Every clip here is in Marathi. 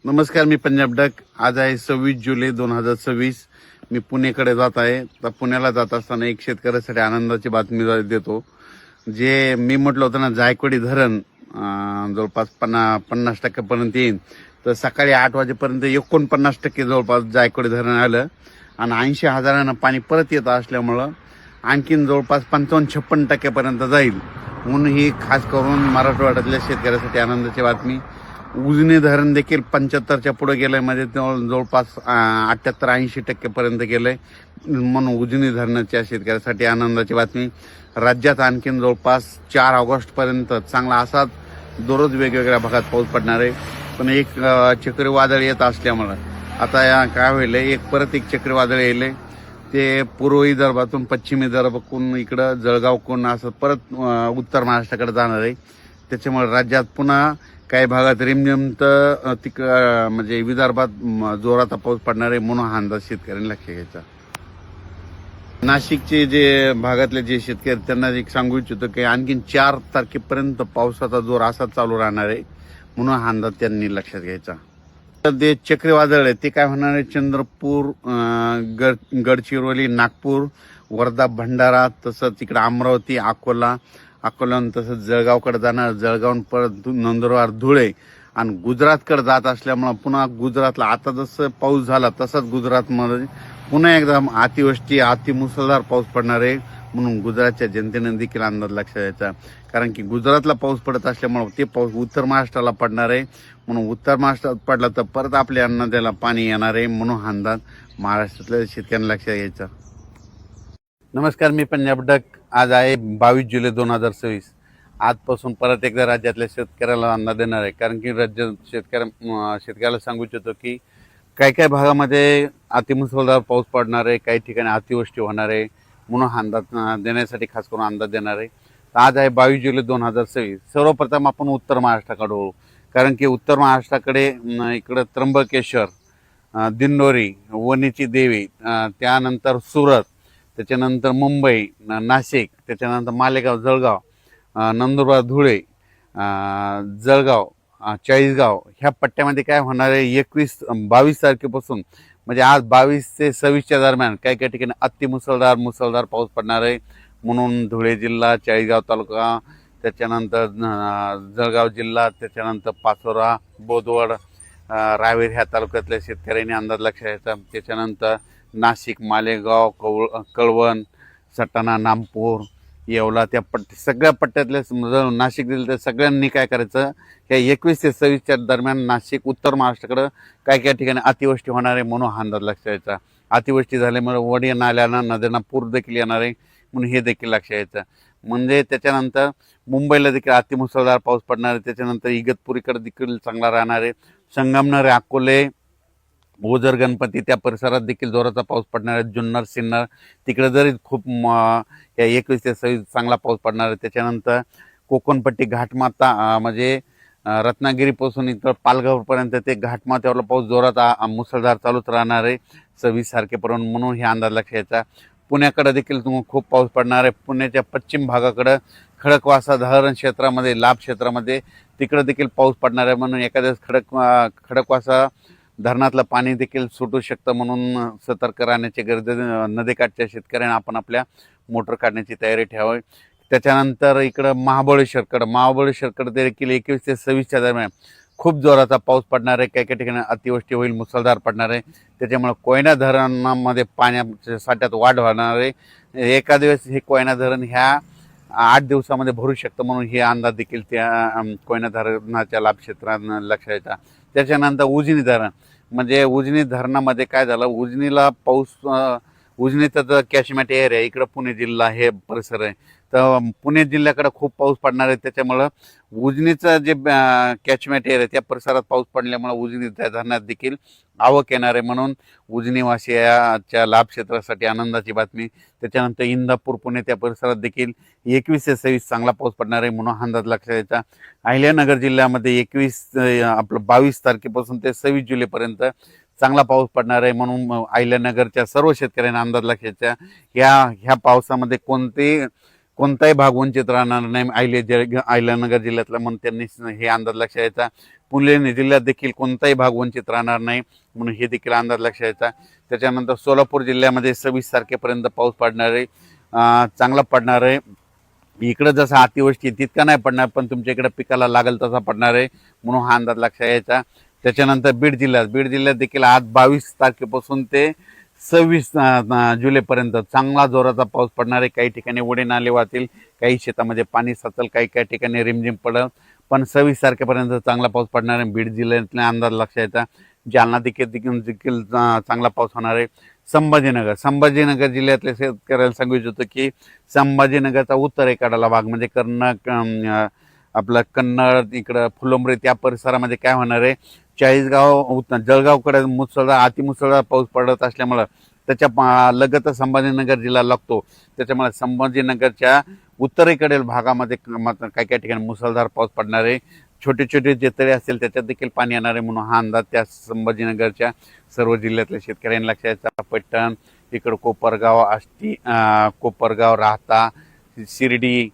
नमस्कार, मी पंजाब डक. आज आहे 26 जुलै 2026. मी पुणेकडे जात आहे. तर पुण्याला जात असताना एक शेतकऱ्यासाठी आनंदाची बातमी देतो. जे मी म्हटलं होतं ना, जायकवाडी धरण जवळपास 50% येईल. तर सकाळी 8 वाजेपर्यंत 49% जवळपास जायकवाडी धरण आलं आणि 80,000 पाणी परत येत असल्यामुळं आणखीन जवळपास 55-56% जाईल. म्हणून ही खास करून मराठवाड्यातल्या शेतकऱ्यासाठी आनंदाची बातमी. उजनी धरण देखील 75च्या पुढे गेलंय, म्हणजे जवळपास 78-80% गेलंय. म्हणून उजनी धरणाच्या शेतकऱ्यासाठी आनंदाची बातमी. राज्यात आणखीन जवळपास 4 ऑगस्टपर्यंत चांगला असाच दररोज वेगवेगळ्या भागात पाऊस पडणार आहे. पण एक चक्रीवादळ येत असल्यामुळं आता काय होईल, परत एक चक्रीवादळ येईल. ते पूर्व विदर्भातून पश्चिम विदर्भातून इकडं जळगावकडून असं परत उत्तर महाराष्ट्राकडे जाणार आहे. त्याच्यामुळे राज्यात पुन्हा काही भागात रिमझिम तर म्हणजे विदर्भात जोराचा पाऊस पडणार आहे. म्हणून हा अंदाज शेतकऱ्यांनी लक्ष घ्यायचा. नाशिकचे जे भागातले जे शेतकरी त्यांना एक सांगू इच्छितो की आणखीन 4 तारखेपर्यंत पावसाचा जोर असा चालू राहणार आहे. म्हणून हा अंदाज त्यांनी लक्षात घ्यायचा. तर ते चक्रीवादळ आहे ते काय होणार आहे, चंद्रपूर, गडचिरोली, नागपूर, वर्धा, भंडारा, तसंच इकडे अमरावती, अकोला तसंच जळगावकडे जाणार. जळगावून परत नंदुरबार, धुळे आणि गुजरातकडे जात असल्यामुळं पुन्हा गुजरातला आता जसं पाऊस झाला तसंच गुजरातमध्ये पुन्हा एकदा अतिवृष्टी, अतिमुसळधार पाऊस पडणार आहे. म्हणून गुजरातच्या जनतेने देखील अंदाज लक्षात द्यायचा. कारण की गुजरातला पाऊस पडत असल्यामुळं ते पाऊस उत्तर महाराष्ट्राला पडणार आहे. म्हणून उत्तर महाराष्ट्रात पडला तर परत आपल्या नद्याला पाणी येणार आहे. म्हणून हा अंदाज महाराष्ट्रातल्या शेतकऱ्यांना लक्षात घ्यायचा. नमस्कार, मी पंजाब डक. आज आहे 22 जुलै 2026. आजपासून परत एकदा राज्यातल्या शेतकऱ्याला अंदाज देणार आहे. कारण की शेतकऱ्याला सांगू इच्छितो की काही भागामध्ये अतिमुसळधार पाऊस पडणार आहे, काही ठिकाणी अतिवृष्टी होणार आहे. म्हणून हा अंदाज देण्यासाठी खास करून अंदाज देणार आहे. आज आहे 22 जुलै 2026. सर्वप्रथम आपण उत्तर महाराष्ट्राकडे वळू. कारण की उत्तर महाराष्ट्राकडे इकडं त्र्यंबकेश्वर, दिंडोरी, वणीची देवी, त्यानंतर सुरत, त्याच्यानंतर मुंबई, नाशिक, त्याच्यानंतर मालेगाव, जळगाव, नंदुरबार, धुळे, जळगाव, चाळीसगाव ह्या पट्ट्यामध्ये काय होणार आहे, 22 तारखेपासून म्हणजे आज 22 ते 26च्या दरम्यान काही ठिकाणी मुसळधार पाऊस पडणार आहे. म्हणून धुळे जिल्हा, चाळीसगाव तालुका, त्याच्यानंतर जळगाव जिल्हा, त्याच्यानंतर पाचोरा, बोदवड, रावेर ह्या तालुक्यातल्या शेतकऱ्यांनी अंदाज लक्षात घ्यायचा. त्याच्यानंतर नाशिक, मालेगाव, कळवण, सटाणा, नामपूर, येवला त्या सगळ्या पट्ट्यातल्या नाशिक जिल्ह्यात तर सगळ्यांनी काय करायचं, या 21 ते 26च्या दरम्यान नाशिक, उत्तर महाराष्ट्राकडं काही ठिकाणी अतिवृष्टी होणार आहे. म्हणून हा अंदाज लक्षात घ्यायचा. अतिवृष्टी झाल्यामुळे वडी नाल्यांना, नद्यांना पूर देखील येणार आहे. म्हणून हे देखील लक्षात घ्यायचं. म्हणजे त्याच्यानंतर मुंबईला देखील अतिमुसळधार पाऊस पडणार आहे. त्याच्यानंतर इगतपुरीकडे देखील चांगला राहणार आहे. संगमनेर, अकोले, ओझर, गणपती त्या परिसरात देखील जोराचा पाऊस पडणार आहे. जुन्नर, सिन्नर तिकडे जरी खूप या 21 ते 26 चांगला पाऊस पडणार आहे. त्याच्यानंतर कोकणपट्टी, घाटमाता म्हणजे रत्नागिरीपासून इथं पालघरपर्यंत ते घाटमाथ्यावरला पाऊस जोराचा मुसळधार चालूच राहणार आहे 26 तारखेपर्यंत. म्हणून हे अंदाज लक्षात घ्यायचा. पुण्याकडे देखील खूप पाऊस पडणार आहे. पुण्याच्या पश्चिम भागाकडं खडकवासला धरण क्षेत्रामध्ये, लाभ क्षेत्रामध्ये तिकडे देखील पाऊस पडणार आहे. म्हणून एखाद्या खडकवासला धरणातलं पाणी देखील सुटू शकतं. म्हणून सतर्क राहण्याची गरज आहे. नदीकाठच्या शेतकऱ्यांना आपण आपल्या मोटर काढण्याची तयारी ठेवावी. त्याच्यानंतर इकडं महाबळेश्वरकडे देखील 21 ते 26च्या दरम्यान खूप जोराचा पाऊस पडणार आहे. काही ठिकाणी अतिवृष्टी होईल, मुसळधार पडणार आहे. त्याच्यामुळे कोयना धरणामध्ये पाण्याच्या साठ्यात वाढ होणार आहे. एका दिवस हे कोयना धरण ह्या 8 दिवसामध्ये भरू शकतं. म्हणून हे अंदाज देखील त्या कोयना धरणाच्या लाभ क्षेत्रांना लक्षात द्यायचा. त्याच्यानंतर उजनी धरण, म्हणजे उजनी धरणामध्ये काय झालं, उजनीला पाऊस, उजनीचा जर कॅचमेंट एरिया इकडं पुणे जिल्हा हे परिसर आहे, तर पुणे जिल्ह्याकडे खूप पाऊस पडणार आहे. त्याच्यामुळं उजनीचं जे कॅचमेंट एरिया त्या परिसरात पाऊस पडल्यामुळे उजनी धरणात देखील आवक येणार आहे. म्हणून उजनीवासियाच्या लाभ क्षेत्रासाठी आनंदाची बातमी. त्याच्यानंतर इंदापूर, पुणे त्या परिसरात देखील 21 ते 26 चांगला पाऊस पडणार आहे. म्हणून अंदाज लक्षात द्यायचा. अहिल्यानगर जिल्ह्यामध्ये 22 तारखेपासून ते 26 जुलैपर्यंत चांगला पाऊस पडणार आहे. म्हणून अहिल्यानगरच्या सर्व शेतकऱ्यांना अंदाज लक्षात द्यायचा. ह्या पावसामध्ये कोणते कोणताही भाग वंचित राहणार नाही अहिल्यानगर जिल्ह्यातला, म्हणून त्यांनी हे अंदाज लक्षात यायचा. पुणे जिल्ह्यात देखील कोणताही भाग वंचित राहणार नाही म्हणून हे देखील अंदाज लक्षात यायचा. त्याच्यानंतर सोलापूर जिल्ह्यामध्ये 26 तारखेपर्यंत पाऊस पडणार आहे, चांगला पडणार आहे. इकडं जसं अतिवृष्टी तितका नाही पडणार, पण तुमच्या इकडे पिकाला लागेल तसा पडणार आहे म्हणून हा अंदाज लक्षात यायचा. त्याच्यानंतर बीड जिल्ह्यात देखील आज 22 तारखेपासून ते 26 जुलैपर्यंत चांगला जोराचा पाऊस पडणार आहे. काही ठिकाणी ओढे नाले वाहतील, काही शेतामध्ये पाणी साचल, काही ठिकाणी रिमझिम पडेल, पण 26 तारखेपर्यंत चांगला पाऊस पडणार आहे. बीड जिल्ह्यातला अंदाज लक्षात यायचा. जालना देखील चांगला पाऊस होणार आहे. संभाजीनगर जिल्ह्यातल्या शेतकऱ्याला सांगू इच्छितो की संभाजीनगरचा उत्तरेकडला भाग म्हणजे कन्नड इकडं फुलंब्री त्या परिसरामध्ये काय होणार आहे, चाळीसगाव जळगावकडे अतिमुसळधार पाऊस पडत असल्यामुळं त्याच्या लगतच संभाजीनगर जिल्हा लागतो. त्याच्यामुळे संभाजीनगरच्या उत्तरेकडील भागामध्ये काही ठिकाणी मुसळधार पाऊस पडणार आहे. छोटे छोटे जे तळे असतील त्याच्यात देखील पाणी येणार आहे म्हणून हा अंदाज त्या संभाजीनगरच्या सर्व जिल्ह्यातल्या शेतकऱ्यांनी लक्षात यायचा. पैठण इकडं कोपरगाव राहता शिर्डी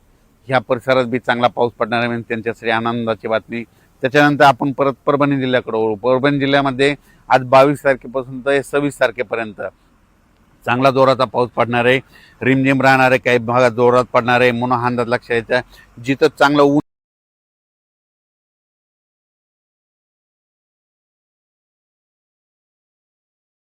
ह्या परिसरात बी चांगला पाऊस पडणार आहे, त्यांच्यासाठी आनंदाची बातमी. त्याच्यानंतर आपण परत परभणी जिल्ह्याकडे वळू. परभणी जिल्ह्यामध्ये आज 22 तारखेपासून ते 26 तारखेपर्यंत चांगला जोराचा पाऊस पडणार आहे. रिमझिम राहणार आहे, काही भागात जोरात पडणार आहे म्हणून हा अंदाज लक्षात यायचा. जिथं चांगलं ऊन